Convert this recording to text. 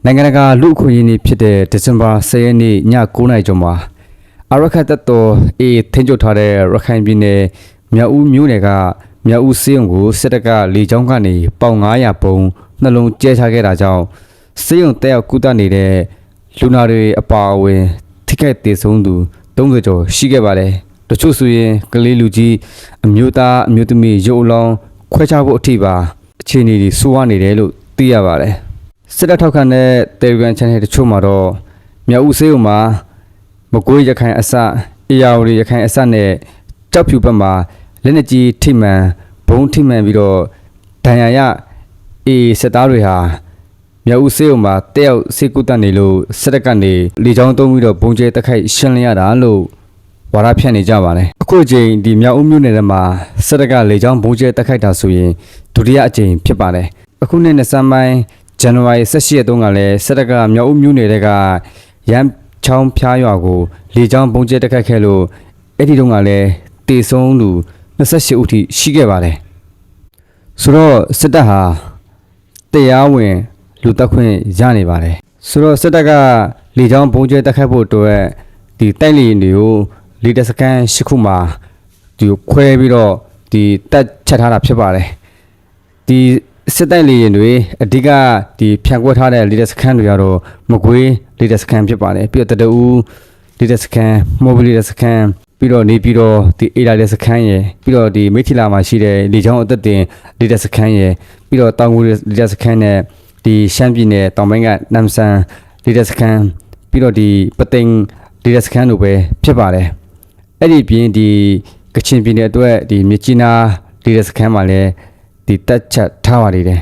နိုင်ငံတကာလူ့အခွင့်အရေးနေ့ဖြစ်တဲ့ဒီဇင်ဘာ10ရက်နေ့ည9:00နာရီကျော်မှာအာရခတ်တပ်တော်အေးထင်းကျထားတဲ့ရခိုင်ပြည်နယ်မြောက်ဦးမြို့နယ်ကမြောက်ဦးစေယုံကိုစစ်တပ်ကလေကြောင်းကနေပေါင်900ပုံနှလုံးကျဲချခဲ့တာကြောင့်စေယုံတက်ရောက်ကုသနေတဲ့လူနာတွေအပါအဝင်ထိခိုက်ဒေဆုံးသူ30ကျော်ရှိခဲ့ပါတယ်တချို့ဆိုရင်ကလေးလူကြီးအမျိုးသားအမျိုးသမီးရုပ်အလောင်းခွဲခြားဖို့အထိပါအခြေအနေတွေဆိုးဝါးနေတယ်လို့သိရပါတယ်စစ်တပ်ထောက်ခံတဲ့ Telegram Channel တချို့မှာတော့မြောက်ဦးစေးုံမှာမကွေးရခိုင်အစအေယာဝတီရခိုင်အစနဲ့ကြောက်ဖြူဘက်မှာလက်နက်ကြီးထိမှန်ဘုံထိမှန်ပြီးတော့ဒဏ်ရာရစစ်သားတွေဟာမြောက်ဦးစေးုံမှာတက်ရောက်စေကုသနေလို့စစ်တပ်ကနေလေကြောင်းသုံးပြီးတော့ဘုံကျဲတက်ခိုက်ရှင်းလင်းရတာလို့ဝါဒဖြန့်နေကြပါတယ်အခုအချိန်ဒီမြောက်ဦးမြို့နယ်ထဲမှာစစ်တပ်ကလေကြောင်းဘုံကျဲတက်ခိုက်တာဆိုရင်ဒုတိယအကြိမ်ဖြစ်ပါတယ်အခုနှစ်နှစ်ဆန်းပိုင်းဇန်နဝါရီ17ရက်တုန်းကလည်းစစ်တပ်ကမြောက်ဦးမြို့နယ်ကရမ်းချောင်းဖျားရွာကိုလေကြောင်းပုံကျဲတက်ခတ်ခဲ့လို့အဲ့ဒီတုန်းကလည်းတေဆုံးလူ28ဦးထိရှိခဲ့ပါတယ်ဆိုတော့စစ်တပ်ဟာတရားဝင်လူတက်ခွင့်ရနေပါတယ်ဆိုတော့စစ်တပ်ကလေကြောင်းပုံကျဲတက်ခတ်ဖို့အတွက်ဒီတိုက်လေတွေကိုလေတပ်စခန်း10ခုမှာဒီခွဲပြီးတော့ဒီတက်ချက်ထားတာဖြစ်ပါတယ်ဒီစစ်တပ်လေရင်တွေအဓိကဒီဖြန့်ကွက်ထားတဲ့လေတပ်စခန်းတွေကတော့မကွေးလေတပ်စခန်းဖြစ်ပါတယ်ပြီးတော့တတူလေတပ်စခန်းမော်ဘီလေတပ်စခန်းပြီးတော့နေပြီးတော့ဒီအေလာလေတပ်စခန်းရယ်ပြီးတော့ဒီမိထီလာမှာရှိတဲ့လေချောင်းအသက်တင်လေတပ်စခန်းရယ်ပြီးတော့တောင်ငူလေတပ်စခန်းနဲ့ဒီရှမ်းပြည်နယ်တောင်ပိုင်းကနမ်ဆန်လေတပ်စခန်းပြီးတော့ဒီပသိမ်လေတပ်စခန်းတို့ပဲဖြစ်ပါတယ်အဲ့ဒီပြင်ဒီကချင်ပြည်နယ်အတွက်ဒီမြစ်ကြီးနားလေတပ်စခန်းမှာလည်းဒီတက်ချက်ထားပါလိမ့်တယ်